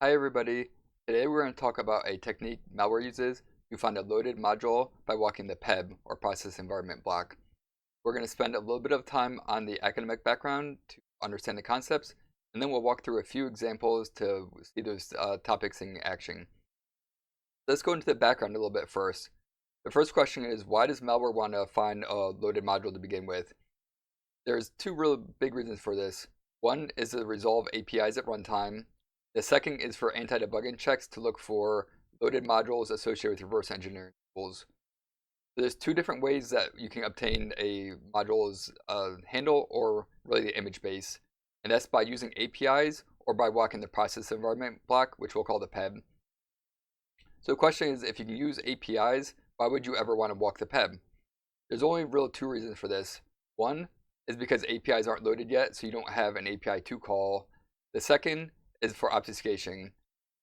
Hi everybody, today we're going to talk about a technique malware uses to find a loaded module by walking the PEB or process environment block. We're going to spend a little bit of time on the academic background to understand the concepts, and then we'll walk through a few examples to see those topics in action. Let's go into the background a little bit first. The first question is, why does malware want to find a loaded module to begin with? There's two real big reasons for this. One is to resolve APIs at runtime. The second is for anti-debugging checks to look for loaded modules associated with reverse engineering tools. So there's two different ways that you can obtain a module's handle or really the image base. And that's by using APIs or by walking the process environment block, which we'll call the PEB. So the question is, if you can use APIs, why would you ever want to walk the PEB? There's only real two reasons for this. One is because APIs aren't loaded yet, so you don't have an API to call. The second is for obfuscation.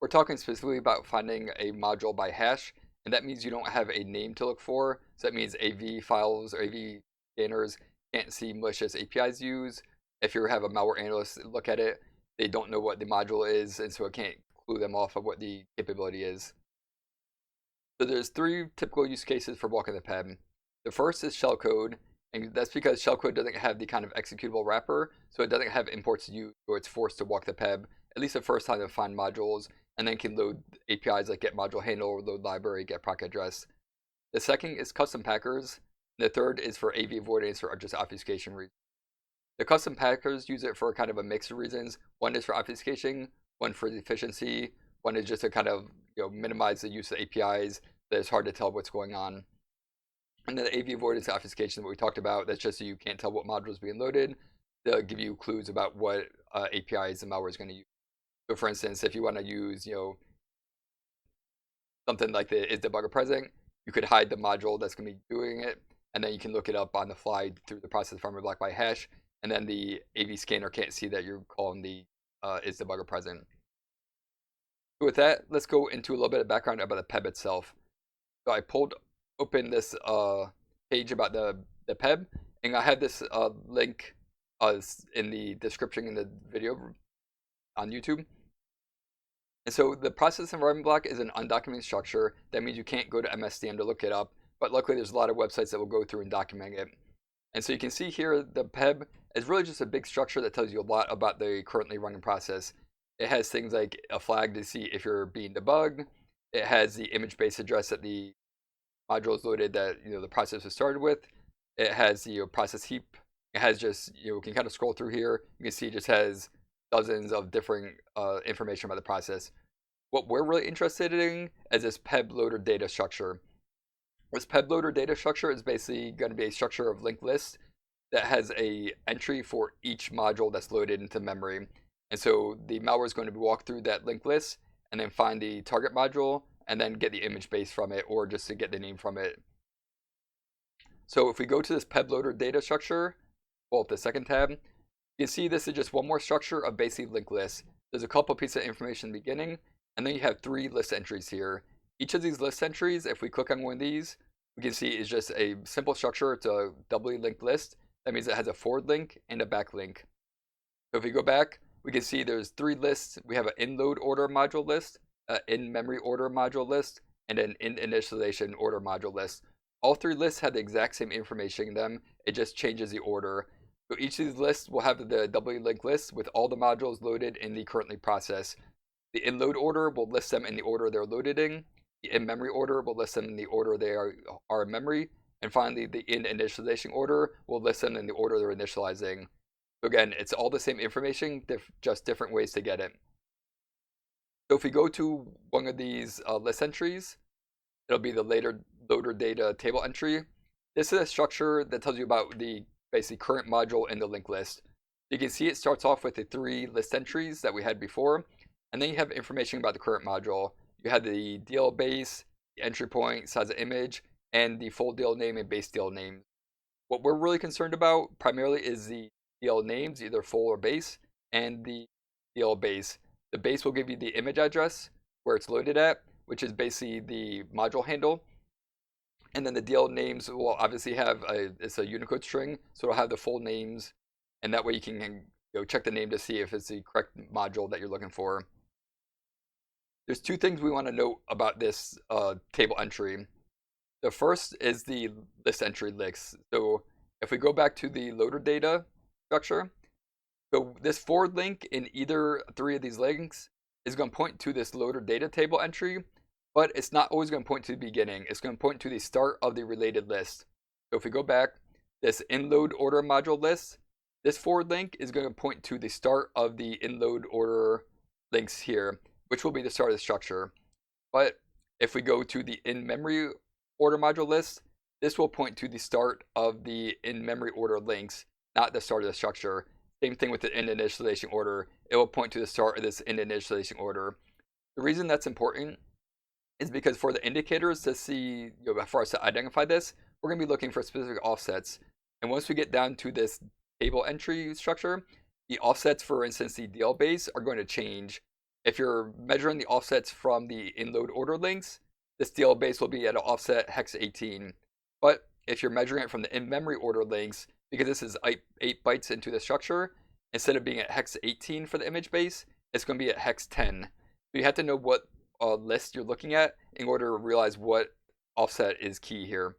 We're talking specifically about finding a module by hash, and that means you don't have a name to look for. So that means AV files or AV scanners can't see malicious APIs used. If you have a malware analyst look at it, they don't know what the module is, and so it can't clue them off of what the capability is. So there's three typical use cases for walking the PEB. The first is shellcode, and that's because shellcode doesn't have the kind of executable wrapper, so it doesn't have imports to use, or it's forced to walk the PEB, at least the first time to find modules, and then can load APIs like get module handle, load library, get proc address. The second is custom packers, and the third is for AV avoidance or just obfuscation reasons. The custom packers use it for kind of a mix of reasons. One is for obfuscation, one for efficiency, one is just to kind of minimize the use of APIs that it's hard to tell what's going on. And then the AV avoidance obfuscation that we talked about, that's just so you can't tell what module is being loaded. They'll give you clues about what APIs the malware is going to use. So for instance, if you want to use something like the is debugger present, you could hide the module that's going to be doing it, and then you can look it up on the fly through the process environment block by hash, and then the AV scanner can't see that you're calling the is debugger present. So with that, let's go into a little bit of background about the PEB itself. So I pulled open this page about the PEB, and I have this link in the description in the video on YouTube. And so the process environment block is an undocumented structure. That means you can't go to MSDN to look it up, but luckily there's a lot of websites that will go through and document it. And so you can see here the PEB is really just a big structure that tells you a lot about the currently running process. It has things like a flag to see if you're being debugged. It has the image base address that the module is loaded that the process was started with. It has the process heap. It has just you can kind of scroll through here. You can see it just has dozens of different information about the process. What we're really interested in is this PEB loader data structure. This PEB loader data structure is basically going to be a structure of linked lists that has a entry for each module that's loaded into memory. And so the malware is going to walk through that linked list and then find the target module and then get the image base from it, or just to get the name from it. So if we go to this PEB loader data structure, pull up the second tab, you can see this is just one more structure of basically linked lists. There's a couple pieces of information in the beginning, and then you have three list entries here. Each of these list entries, if we click on one of these, we can see is just a simple structure. It's a doubly linked list. That means it has a forward link and a back link. So if we go back, we can see there's three lists. We have an in-load order module list, an in-memory order module list, and an in-initialization order module list. All three lists have the exact same information in them. It just changes the order. So each of these lists will have the doubly linked list with all the modules loaded in the currently process. The in-load order will list them in the order they're loaded in. The in-memory order will list them in the order they are in memory. And finally, the in-initialization order will list them in the order they're initializing. So again, it's all the same information, just different ways to get it. So if we go to one of these list entries, it'll be the loader data table entry. This is a structure that tells you about the basically current module in the linked list. You can see it starts off with the three list entries that we had before, and then you have information about the current module. You have the DL base, the entry point, size of image, and the full DL name and base DL name. What we're really concerned about primarily is the DL names, either full or base, and the DL base. The base will give you the image address where it's loaded at, which is basically the module handle. And then the DL names will obviously have it's a Unicode string, so it'll have the full names, and that way you can check the name to see if it's the correct module that you're looking for. There's two things we want to note about this table entry. The first is the list entry licks. So if we go back to the loader data structure, so this forward link in either three of these links is going to point to this loader data table entry, but it's not always going to point to the beginning. It's going to point to the start of the related list. So if we go back, this inload order module list, this forward link is going to point to the start of the inload order links here, which will be the start of the structure. But if we go to the in-memory order module list, this will point to the start of the in-memory order links, not the start of the structure. Same thing with the in-initialization order. It will point to the start of this in-initialization order. The reason that's important is because for the indicators to see, for us to identify this, we're going to be looking for specific offsets. And once we get down to this table entry structure, the offsets, for instance, the DL base, are going to change. If you're measuring the offsets from the inload order links, this DL base will be at an offset hex 18. But if you're measuring it from the in-memory order links, because this is 8 bytes into the structure, instead of being at hex 18 for the image base, it's going to be at hex 10. So you have to know what list you're looking at in order to realize what offset is key here.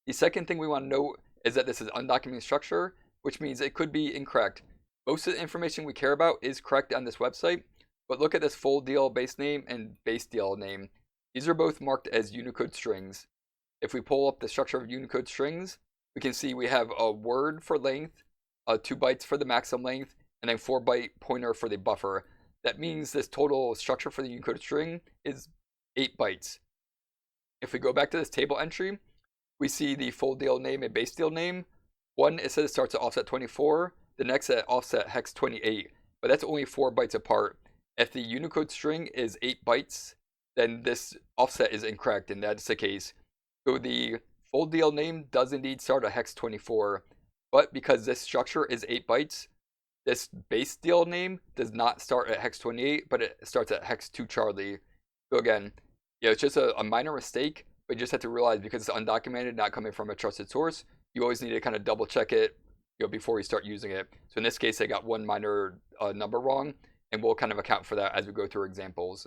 The second thing we want to note is that this is undocumented structure, which means it could be incorrect. Most of the information we care about is correct on this website, but look at this full DL base name and base DL name. These are both marked as Unicode strings. If we pull up the structure of Unicode strings, we can see we have a word for length, 2 bytes for the maximum length, and then 4-byte pointer for the buffer. That means this total structure for the Unicode string is 8 bytes. If we go back to this table entry, we see the full DL name and base DL name. One, it says it starts at offset 24, the next at offset hex 28, but that's only 4 bytes apart. If the Unicode string is 8 bytes, then this offset is incorrect, and that's the case. So the full DL name does indeed start at hex 24, but because this structure is 8 bytes, this base DL name does not start at hex 28, but it starts at hex 2 Charlie. So again, it's just a minor mistake, but you just have to realize because it's undocumented, not coming from a trusted source, you always need to kind of double check it before you start using it. So in this case, I got one minor number wrong, and we'll kind of account for that as we go through examples.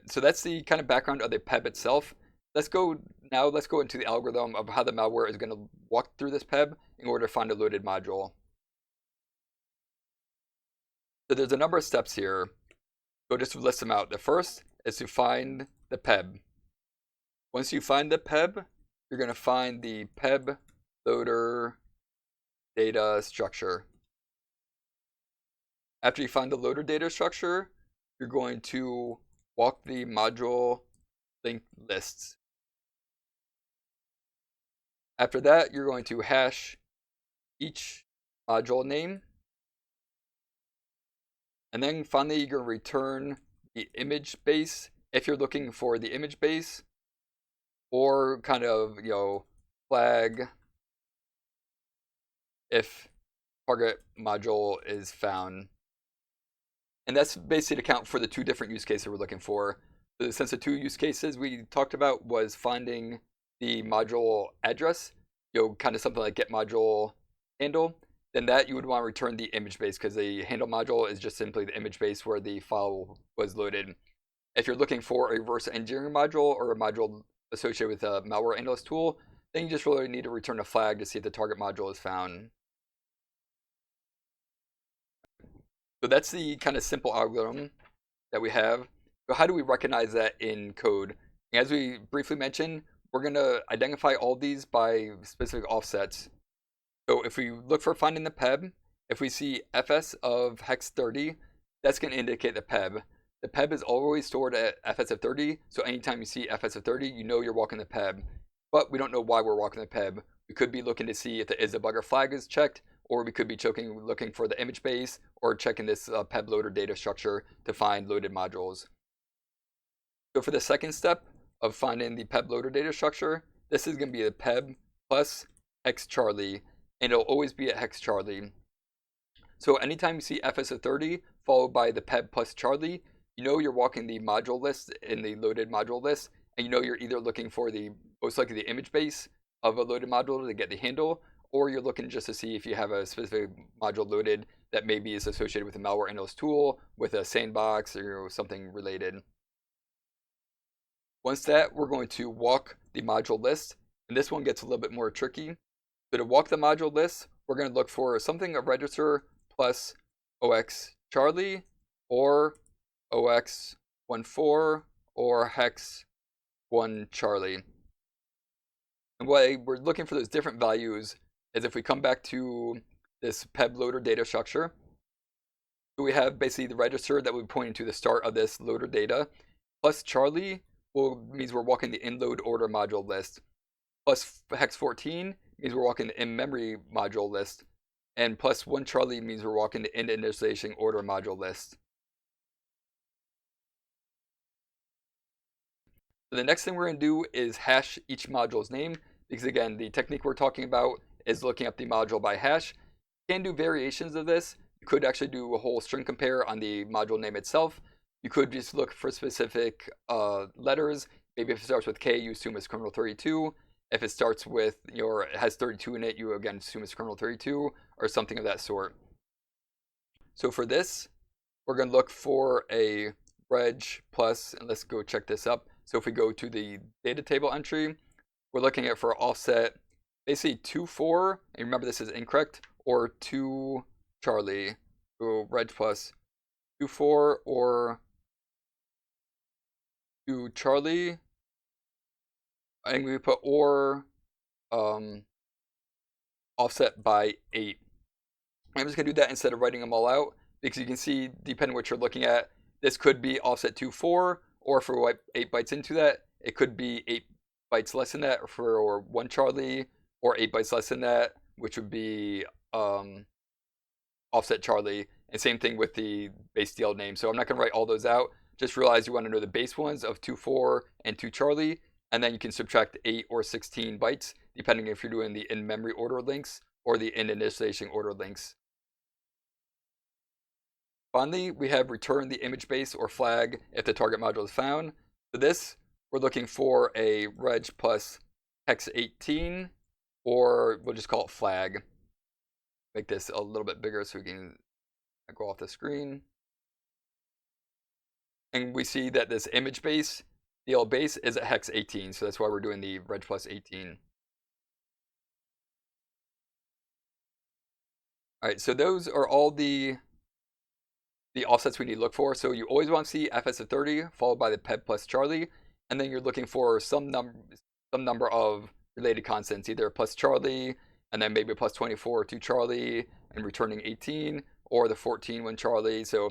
So that's the kind of background of the PEB itself. Let's go into the algorithm of how the malware is going to walk through this PEB in order to find a loaded module. So there's a number of steps here. So just to list them out. The first is to find the PEB. Once you find the PEB, you're going to find the PEB loader data structure. After you find the loader data structure, you're going to walk the module linked lists. After that, you're going to hash each module name. And then finally, you're going to return the image base if you're looking for the image base, or kind of, flag if target module is found. And that's basically to account for the two different use cases we're looking for. So since the two use cases we talked about was finding the module address, kind of something like get module handle, then that you would want to return the image base because the handle module is just simply the image base where the file was loaded. If you're looking for a reverse engineering module or a module associated with a malware analyst tool, then you just really need to return a flag to see if the target module is found. So that's the kind of simple algorithm that we have. So how do we recognize that in code? As we briefly mentioned, we're going to identify all these by specific offsets. So if we look for finding the PEB, if we see FS of hex 30, that's going to indicate the PEB. The PEB is always stored at FS of 30, so anytime you see FS of 30, you know you're walking the PEB. But we don't know why we're walking the PEB. We could be looking to see if the isDebugger flag is checked, or we could be looking for the image base, or checking this PEB loader data structure to find loaded modules. So for the second step of finding the PEB loader data structure, this is going to be the PEB plus hex Charlie, and it'll always be at hex Charlie. So anytime you see FS of 30 followed by the PEB plus Charlie, you know you're walking the module list in the loaded module list, and you know you're either looking for the most likely the image base of a loaded module to get the handle, or you're looking just to see if you have a specific module loaded that maybe is associated with a malware analyst tool, with a sandbox, or something related. Once that, we're going to walk the module list, and this one gets a little bit more tricky. So to walk the module list, we're going to look for something of register plus OX Charlie, or OX14, or hex 1 Charlie. And why we're looking for those different values is if we come back to this PEB loader data structure, so we have basically the register that would be pointing to the start of this loader data, plus Charlie means we're walking the in-load order module list, plus hex 14 means we're walking the in-memory module list, and plus 1 Charlie means we're walking the in-initialization order module list. So the next thing we're going to do is hash each module's name, because again, the technique we're talking about is looking up the module by hash. You can do variations of this. You could actually do a whole string compare on the module name itself. You could just look for specific letters. Maybe if it starts with K, you assume it's kernel 32. If it starts with, it has 32 in it, you again assume it's kernel 32, or something of that sort. So for this, we're going to look for a reg plus, and let's go check this up. So if we go to the data table entry, we're looking at for offset basically 2.4, and remember this is incorrect, or 2 Charlie. So reg plus 2.4 or 2 Charlie, and we put or offset by 8. I'm just going to do that instead of writing them all out, because you can see, depending on what you're looking at, this could be offset 2.4, or if we 8 bytes into that, it could be 8 bytes less than that for 1 Charlie, or 8 bytes less than that, which would be offset Charlie, and same thing with the base DL name. So I'm not going to write all those out. Just realize you want to know the base ones of 2.4 and 2 Charlie, and then you can subtract 8 or 16 bytes, depending if you're doing the in-memory order links or the in-initialization order links. Finally, we have return the image base or flag if the target module is found. For this, we're looking for a reg plus hex 18, or we'll just call it flag. Make this a little bit bigger so we can go off the screen. And we see that this image base, DL base, is at hex 18, so that's why we're doing the reg plus 18. All right, so those are all the offsets we need to look for. So you always want to see FS of 30 followed by the PEB plus Charlie, and then you're looking for some number of related constants, either plus Charlie, and then maybe plus 24 to Charlie, and returning 18, or the 14 when Charlie. So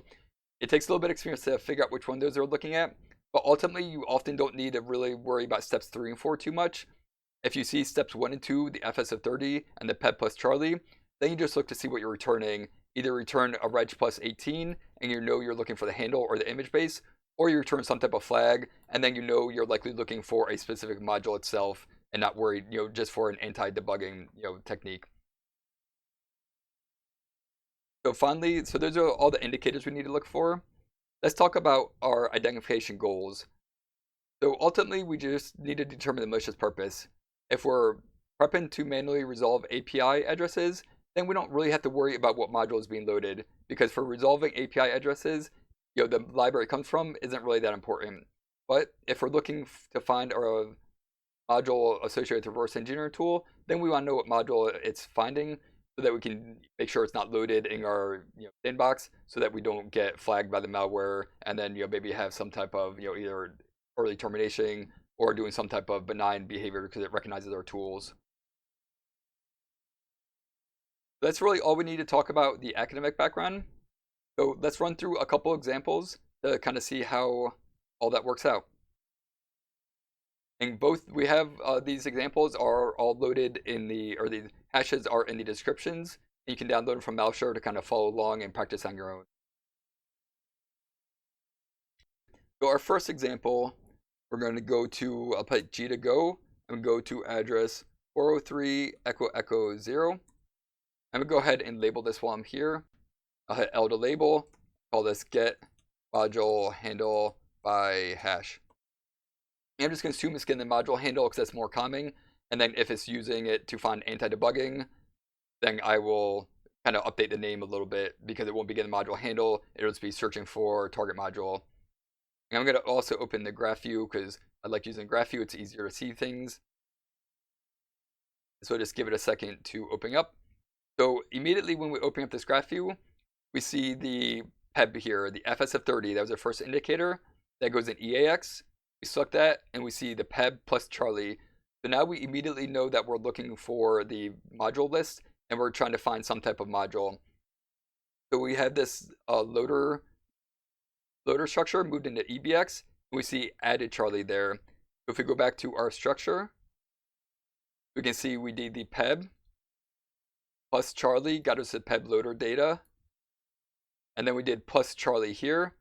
it takes a little bit of experience to figure out which one those are looking at, but ultimately you often don't need to really worry about steps 3 and 4 too much. If you see steps 1 and 2, the FS of 30 and the PEB plus Charlie, then you just look to see what you're returning. Either return a reg plus 18, and you're looking for the handle or the image base, or you return some type of flag, and then you're likely looking for a specific module itself, and not worried, just for an anti-debugging, technique. So finally, those are all the indicators we need to look for. Let's talk about our identification goals. So ultimately, we just need to determine the malicious purpose. If we're prepping to manually resolve API addresses, then we don't really have to worry about what module is being loaded, because for resolving API addresses, the library it comes from isn't really that important. But if we're looking to find a module associated with the reverse engineering tool, then we want to know what module it's finding, so that we can make sure it's not loaded in our sandbox, so that we don't get flagged by the malware, and then maybe have some type of either early termination or doing some type of benign behavior because it recognizes our tools. That's really all we need to talk about the academic background. So let's run through a couple examples to kind of see how all that works out. And we have these examples are all loaded in the hashes are in the descriptions. And you can download them from Malware to kind of follow along and practice on your own. So our first example, we're going to go to, I'll put G to go, and go to address 403 echo echo 0. I'm going to go ahead and label this while I'm here. I'll hit L to label, call this get module handle by hash. And I'm just going to assume it's getting the module handle because that's more common. And then if it's using it to find anti-debugging, then I will kind of update the name a little bit because it won't be getting the module handle. It'll just be searching for target module. And I'm going to also open the graph view because I like using graph view. It's easier to see things. So just give it a second to open up. So immediately when we open up this graph view, we see the PEB here, the FSF30. That was our first indicator. That goes in EAX. We select that and we see the PEB plus Charlie. So now we immediately know that we're looking for the module list and we're trying to find some type of module. So we have this loader structure moved into EBX. And we see added Charlie there. So if we go back to our structure, we can see we did the PEB plus Charlie, got us the PEB loader data. And then we did plus Charlie here.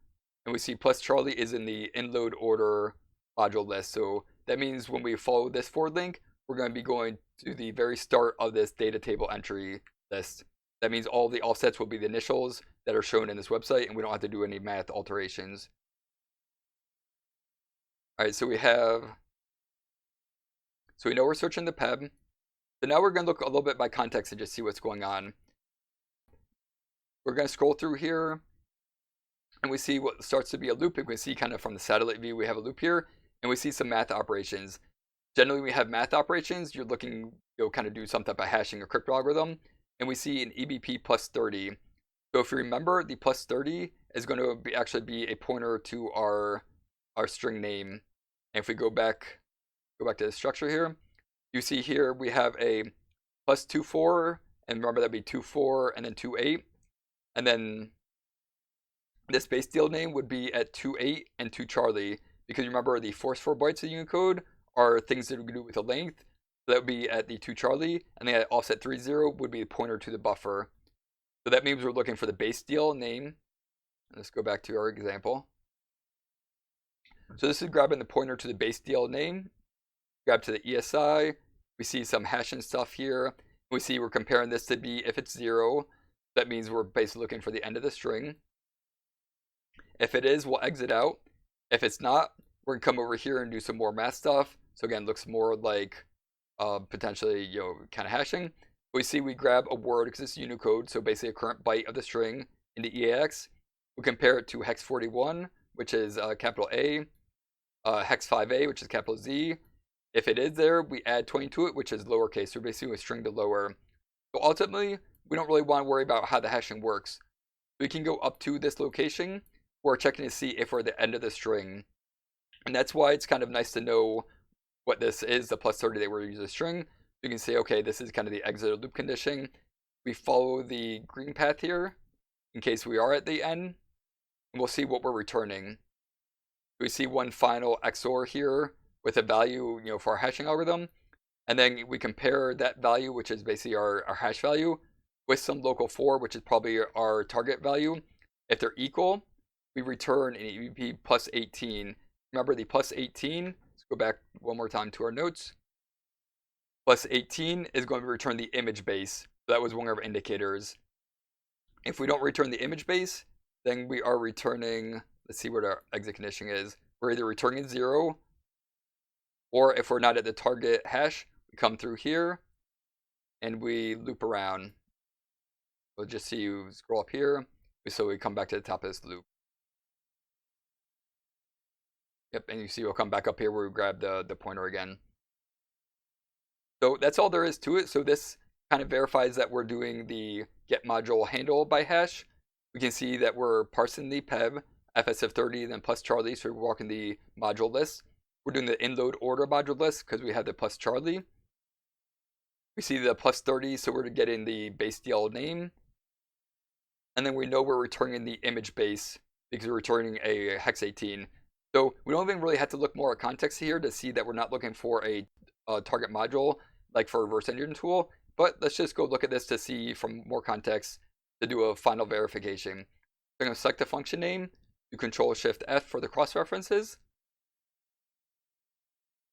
And we see plus Charlie is in the inload order module list. So that means when we follow this forward link, we're going to be going to the very start of this data table entry list. That means all the offsets will be the initials that are shown in this website, and we don't have to do any math alterations. All right, so we know we're searching the PEB. So now we're going to look a little bit by context and just see what's going on. We're going to scroll through here, and we see what starts to be a loop. You can see kind of from the satellite view, we have a loop here, and we see some math operations. Generally, we have math operations. You're looking, kind of do some type of hashing or crypto algorithm, and we see an EBP plus 30. So if you remember, the plus 30 is going to actually be a pointer to our string name. And if we go back to the structure here, you see here we have a plus 24, and remember that'd be 24 and then 28. And then this base deal name would be at 28 and 2 Charlie, because remember the first 4 bytes of Unicode are things that we can do with a length. So that would be at the 2 Charlie, and then at offset 30 would be a pointer to the buffer. So that means we're looking for the base deal name. Let's go back to our example. So this is grabbing the pointer to the base deal name. Grab to the ESI. We see some hashing stuff here. We see we're comparing this to be if it's 0. That means we're basically looking for the end of the string. If it is, we'll exit out. If it's not, we're going to come over here and do some more math stuff. So again, looks more like potentially, kind of hashing. We see we grab a word because it's Unicode, so basically a current byte of the string into EAX. We compare it to hex 41, which is capital A, hex 5A, which is capital Z. If it is there, we add 20 to it, which is lowercase. So basically we string to lower. So ultimately, we don't really want to worry about how the hashing works. We can go up to this location. We're checking to see if we're at the end of the string. And that's why it's kind of nice to know what this is, the plus 30 that we're using a string. You can say, okay, this is kind of the exit loop condition. We follow the green path here in case we are at the end, and we'll see what we're returning. We see one final XOR here with a value, for our hashing algorithm, and then we compare that value, which is basically our hash value, with some local 4, which is probably our target value. If they're equal, we return an EBP plus 18. Remember the plus 18, let's go back one more time to our notes. Plus 18 is going to return the image base. So that was one of our indicators. If we don't return the image base, then we are returning, let's see what our exit condition is. We're either returning 0, or if we're not at the target hash, we come through here and we loop around. We'll just see you scroll up here. So we come back to the top of this loop. Yep, and you see we'll come back up here where we grab the pointer again. So that's all there is to it. So this kind of verifies that we're doing the get module handle by hash. We can see that we're parsing the PEB, FSF30, then plus Charlie, so we're walking the module list. We're doing the inload order module list because we have the plus Charlie. We see the plus 30, so we're getting the base DL name. And then we know we're returning the image base because we're returning a hex 18. So we don't even really have to look more at context here to see that we're not looking for a target module like for a reverse engineering tool. But let's just go look at this to see from more context to do a final verification. I'm going to select the function name, do Control-Shift-F for the cross-references.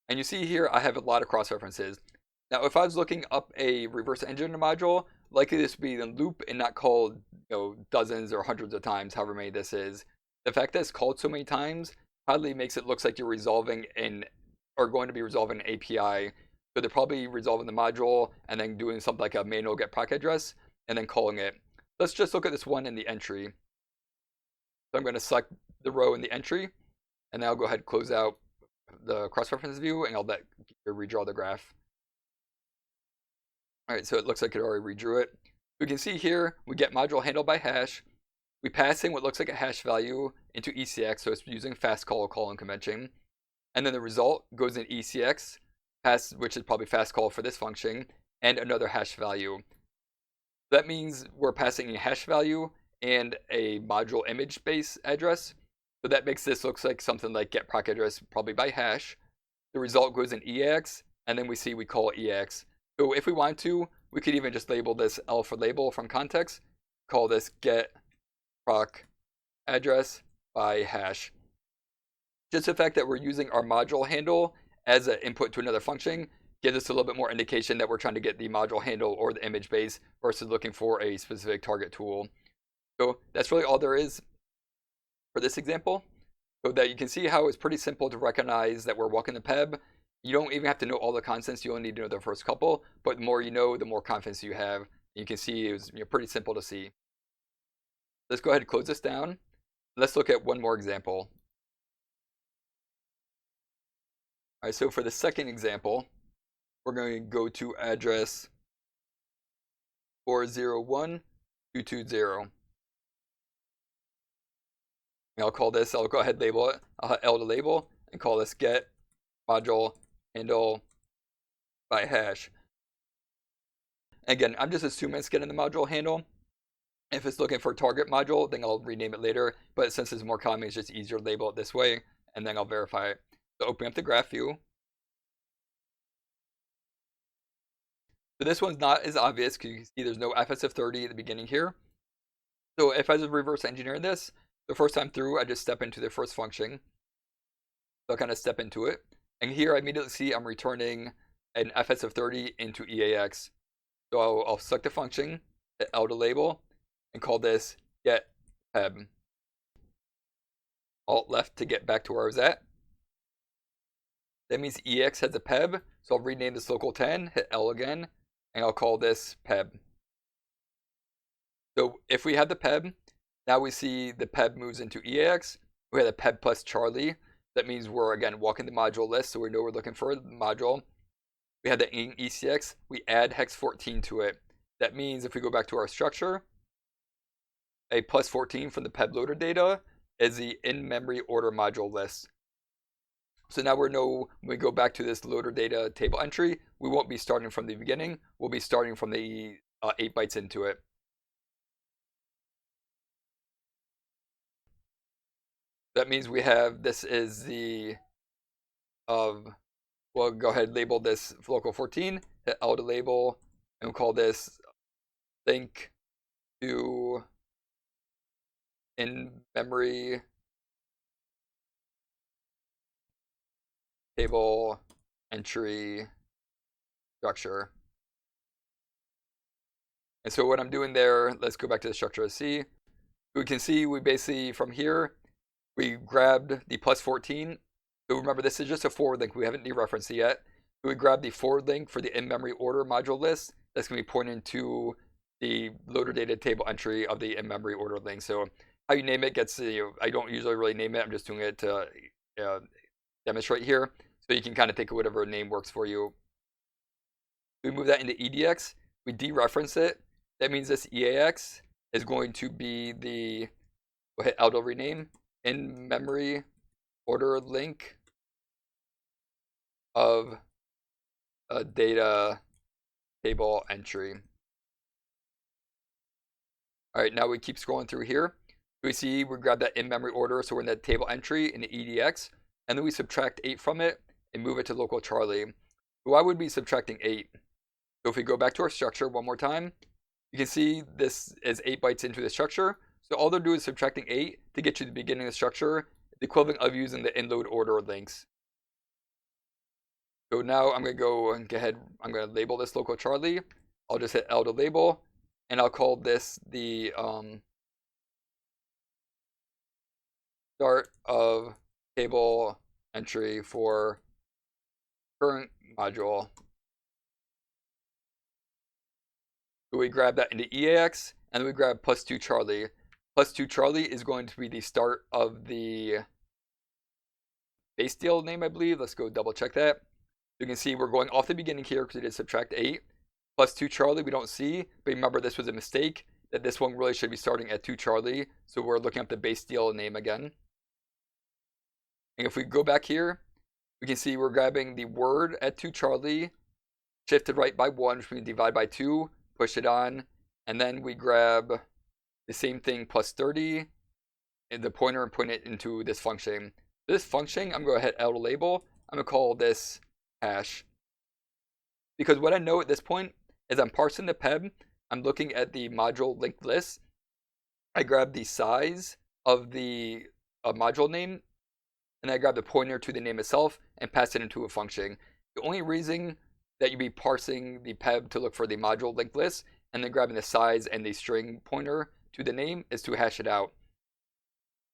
And you see here I have a lot of cross-references. Now if I was looking up a reverse engineering module, likely this would be in loop and not called dozens or hundreds of times, however many this is. The fact that it's called so many times probably makes it look like you're resolving going to be resolving an API. So they're probably resolving the module and then doing something like a manual get proc address and then calling it. Let's just look at this one in the entry. So I'm going to select the row in the entry, and then I'll go ahead and close out the cross-reference view, and I'll let Ghidra redraw the graph. All right, so it looks like it already redrew it. We can see here, we get module handle by hash. We pass in what looks like a hash value into ECX, so it's using fast call calling convention. And then the result goes in ECX, which is probably fast call for this function, and another hash value. That means we're passing a hash value and a module image base address. So that makes this looks like something like get proc address, probably by hash. The result goes in EAX, and then we call EAX. So if we want to, we could even just label this L for label from context, call this get proc address by hash. Just the fact that we're using our module handle as an input to another function gives us a little bit more indication that we're trying to get the module handle or the image base versus looking for a specific target tool. So that's really all there is for this example. So that you can see how it's pretty simple to recognize that we're walking the PEB. You don't even have to know all the constants. You only need to know the first couple, but the more you know, the more confidence you have. You can see it was pretty simple to see. Let's go ahead and close this down. Let's look at one more example. All right, so for the second example, we're going to go to address 401.220. I'll call this, I'll go ahead and label it. I'll hit L to label and call this get module handle by hash. Again, I'm just assuming it's getting the module handle. If it's looking for target module, then I'll rename it later. But since it's more common, it's just easier to label it this way, and then I'll verify it. So open up the graph view. So this one's not as obvious because you can see there's no fs of 30 at the beginning here. So if I was reverse engineering this, the first time through, I just step into the first function. So I kind of step into it. And here I immediately see I'm returning an fs of 30 into EAX. So I'll select the function, hit L to label, and call this get PEB. Alt left to get back to where I was at. That means EX has a PEB, so I'll rename this local 10, hit L again, and I'll call this PEB. So if we have the PEB, now we see the PEB moves into EAX. We have the PEB plus Charlie. That means we're, again, walking the module list, so we know we're looking for the module. We have the in ECX. We add hex 14 to it. That means if we go back to our structure, a plus 14 from the PEB loader data is the in-memory order module list. So now we know when we go back to this loader data table entry, we won't be starting from the beginning. We'll be starting from the 8 bytes into it. That means we have, this is the, we'll go ahead and label this local 14, hit L to label, and we'll call this link to in-memory table entry structure. And so what I'm doing there, let's go back to the structure of C. We can see we basically, from here, we grabbed the plus 14. So remember, this is just a forward link. We haven't dereferenced it yet. So we grabbed the forward link for the in-memory order module list. That's going to be pointing to the loader data table entry of the in-memory order link. So how you name it gets, I don't usually really name it. I'm just doing it to demonstrate here. So you can kind of think of whatever name works for you. We move that into EDX. We dereference it. That means this EAX is going to be the, we'll hit L to rename, in-memory order link of a data table entry. All right, now we keep scrolling through here. We see we grab that in-memory order, so we're in that table entry in the EDX, and then we subtract 8 from it and move it to local Charlie. Why would we be subtracting 8? So if we go back to our structure one more time, you can see this is 8 bytes into the structure. So all they're doing is subtracting 8 to get you to the beginning of the structure, the equivalent of using the inload order links. So now I'm going to go and go ahead, I'm going to label this local Charlie. I'll just hit L to label, and I'll call this the start of table entry for current module. So we grab that into EAX, and then we grab +2 Charlie. +2 Charlie is going to be the start of the base deal name, I believe. Let's go double check that. You can see we're going off the beginning here because we did subtract 8. +2 Charlie we don't see, but remember this was a mistake, that this one really should be starting at 2 Charlie, so we're looking up the base deal name again. And if we go back here, we can see we're grabbing the word at 2 Charlie, shifted right by 1, which means divide by 2, push it on, and then we grab the same thing +30, and the pointer, and point it into this function. This function, I'm going to hit L to label. I'm going to call this hash. Because what I know at this point is I'm parsing the PEB, I'm looking at the module linked list, I grab the size of the module name, and I grab the pointer to the name itself and pass it into a function. The only reason that you'd be parsing the PEB to look for the module linked list and then grabbing the size and the string pointer to the name is to hash it out.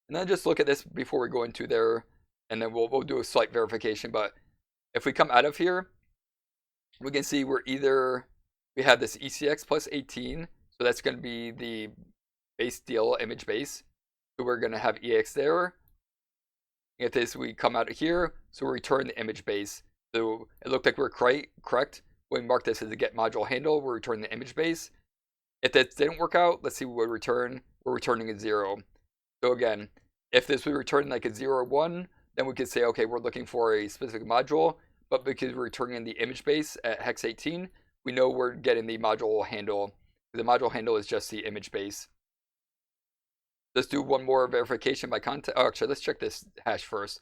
And then just look at this before we go into there, and then we'll do a slight verification. But if we come out of here, we can see we have this ECX plus 18, so that's going to be the base deal image base. So we're going to have EX there. If this, we come out of here, so we return the image base. So it looked like we're correct. When we mark this as a get module handle, we're returning the image base. If that didn't work out, let's see what we return. We're returning a 0. So again, if this would return like a 0 or 1, then we could say, okay, we're looking for a specific module, but because we're returning the image base at hex 18, we know we're getting the module handle. The module handle is just the image base. Let's do one more verification by context. Oh, actually, let's check this hash first.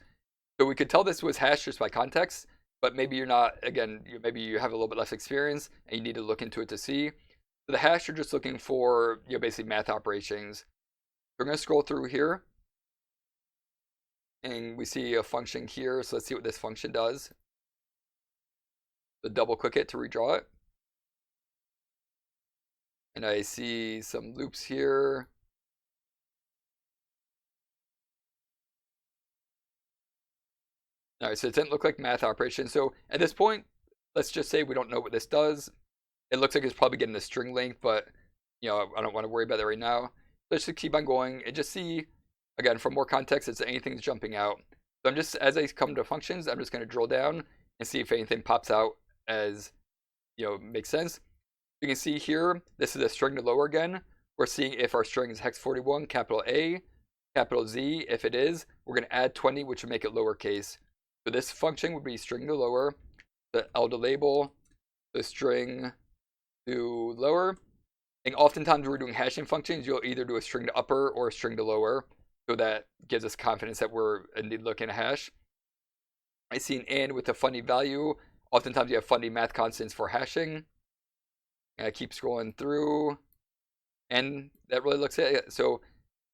So we could tell this was hash just by context, but maybe you're not, again, maybe you have a little bit less experience and you need to look into it to see. So the hash, you're just looking for, basically math operations. We're going to scroll through here, and we see a function here. So let's see what this function does. So double click it to redraw it. And I see some loops here. All right, so it didn't look like math operation. So at this point, let's just say we don't know what this does. It looks like it's probably getting a string length, but I don't want to worry about that right now. Let's just keep on going and just see, again, for more context, if anything's jumping out. So I'm just, as I come to functions, I'm just going to drill down and see if anything pops out as, makes sense. You can see here, this is a string to lower again. We're seeing if our string is hex 41, capital A, capital Z. If it is, we're going to add 20, which would make it lowercase. So this function would be string to lower, the L to label, the string to lower. And oftentimes when we're doing hashing functions, you'll either do a string to upper or a string to lower. So that gives us confidence that we're indeed looking at a hash. I see an and with a funny value. Oftentimes you have funny math constants for hashing. And I keep scrolling through, and that really looks at it. So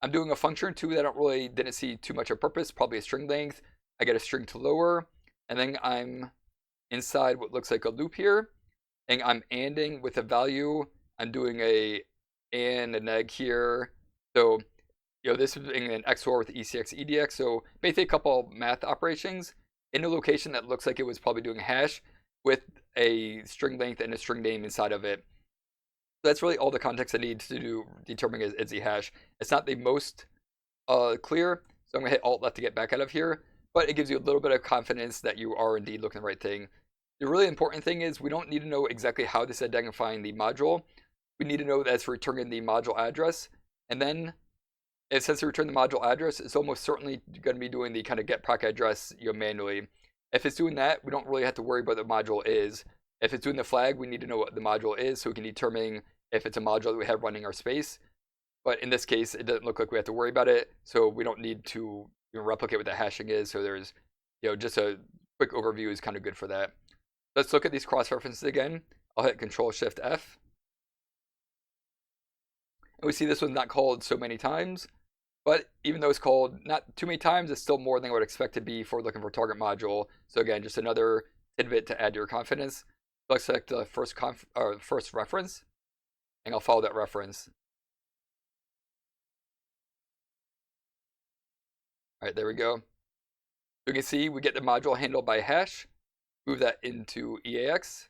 I'm doing a function or two that I didn't see too much of purpose, probably a string length. I get a string to lower, and then I'm inside what looks like a loop here, and I'm anding with a value. I'm doing a and an egg here. So, this is an XOR with ECX EDX. So basically a couple math operations in a location that looks like it was probably doing a hash with a string length and a string name inside of it. So that's really all the context I need to do determining is the hash. It's not the most clear, so I'm gonna hit Alt left to get back out of here, but it gives you a little bit of confidence that you are indeed looking at the right thing. The really important thing is we don't need to know exactly how this is identifying the module. We need to know that it's returning the module address, and then since we return the module address, it's almost certainly going to be doing the kind of get proc address manually. If it's doing that, we don't really have to worry about what the module is. If it's doing the flag, we need to know what the module is so we can determine if it's a module that we have running our space. But in this case, it doesn't look like we have to worry about it, so we don't need to replicate what the hashing is. So there's, just a quick overview is kind of good for that. Let's look at these cross references again. I'll hit Control-Shift-F. And we see this one's not called so many times, but even though it's called not too many times, it's still more than I would expect to be for looking for target module. So again, just another tidbit to add to your confidence. So I'll select the first reference, and I'll follow that reference. All right, there we go. You can see we get the module handled by hash, move that into EAX,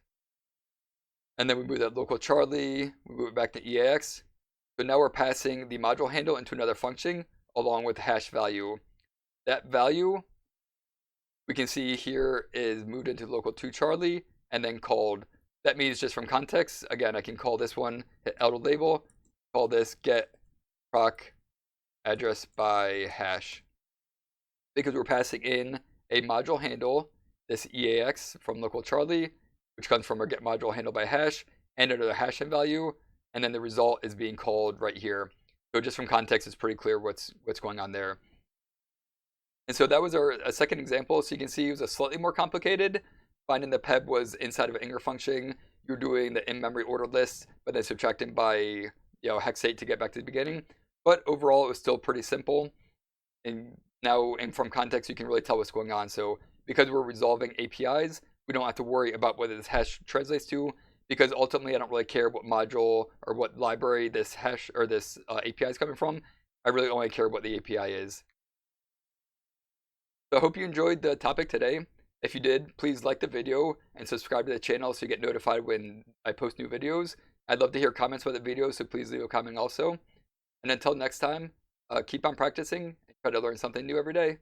and then we move that local Charlie, we move it back to EAX. So now we're passing the module handle into another function along with the hash value. That value we can see here is moved into local 2 Charlie and then called. That means just from context, again, I can call this one, hit L to label, call this get proc address by hash. Because we're passing in a module handle, this EAX from local Charlie, which comes from our get module handle by hash, and another hash in value, and then the result is being called right here. So just from context, it's pretty clear what's going on there. And so that was our second example. So you can see it was a slightly more complicated. Finding the PEB was inside of an Inger function. You're doing the in-memory ordered list, but then subtracting by hexate to get back to the beginning. But overall, it was still pretty simple. And now, from context, you can really tell what's going on. So because we're resolving APIs, we don't have to worry about whether this hash translates to, because ultimately I don't really care what module or what library this hash or this API is coming from. I really only care what the API is. So I hope you enjoyed the topic today. If you did, please like the video and subscribe to the channel so you get notified when I post new videos. I'd love to hear comments about the video, so please leave a comment also. And until next time, keep on practicing and try to learn something new every day.